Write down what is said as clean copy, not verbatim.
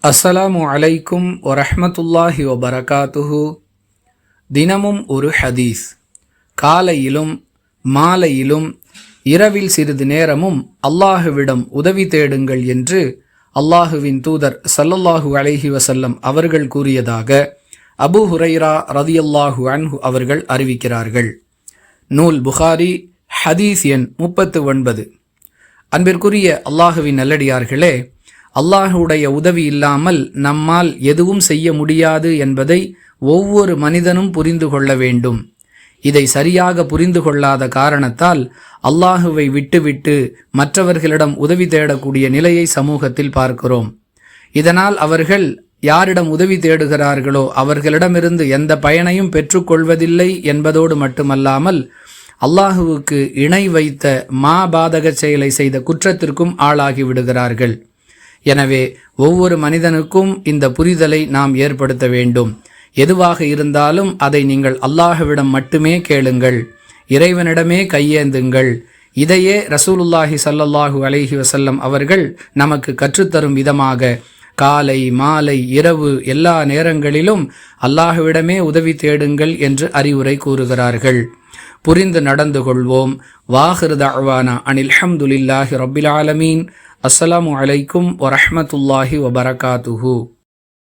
அஸ்ஸலாமு அலைக்கும் வரஹ்மத்துல்லாஹி வபரகாத்துஹு. தினமும் ஒரு ஹதீஸ். காலையிலும் மாலையிலும் இரவில் சிறிது நேரமும் அல்லாஹுவிடம் உதவி தேடுங்கள் என்று அல்லாஹுவின் தூதர் ஸல்லல்லாஹு அலைஹி வஸல்லம் அவர்கள் கூறியதாக அபூ ஹுரைரா ரதியல்லாஹு அன்ஹு அவர்கள் அறிவிக்கிறார்கள். நூல் புகாரி, ஹதீஸ் எண் 39. அன்பிற்குரிய அல்லாஹுவின் நல்லடியார்களே, அல்லாஹுடைய உதவி இல்லாமல் நம்மால் எதுவும் செய்ய முடியாது என்பதை ஒவ்வொரு மனிதனும் புரிந்து கொள்ள வேண்டும். இதை சரியாக புரிந்து கொள்ளாத காரணத்தால் அல்லாஹுவை விட்டுவிட்டு மற்றவர்களிடம் உதவி தேடக்கூடிய நிலையை சமூகத்தில் பார்க்கிறோம். இதனால் அவர்கள் யாரிடம் உதவி தேடுகிறார்களோ அவர்களிடமிருந்து எந்த பயனையும் பெற்றுக்கொள்வதில்லை என்பதோடு மட்டுமல்லாமல் அல்லாஹுவுக்கு இணை வைத்த மாபாதக செயலை செய்த குற்றத்திற்கும் ஆளாகி விடுகிறார்கள். எனவே ஒவ்வொரு மனிதனுக்கும் இந்த புரிதலை நாம் ஏற்படுத்த வேண்டும். எதுவாக இருந்தாலும் அதை நீங்கள் அல்லாஹ்விடம் மட்டுமே கேளுங்கள், இறைவனிடமே கையேந்துங்கள். இதையே ரசூலுல்லாஹி ஸல்லல்லாஹு அலைஹி வஸல்லம் அவர்கள் நமக்கு கற்றுத்தரும் விதமாக காலை மாலை இரவு எல்லா நேரங்களிலும் அல்லாஹ்விடமே உதவி தேடுங்கள் என்று அறிவுரை கூறுகிறார்கள். புரிந்து நடந்து கொள்வோம். வாஹிரு தஅவானா அனில் ஹம்துலில்லாஹி ரப்பில் ஆலமீன். அஸ்ஸலாமு அலைக்கும் வரஹ்மத்துல்லாஹி வபரகாத்துஹு.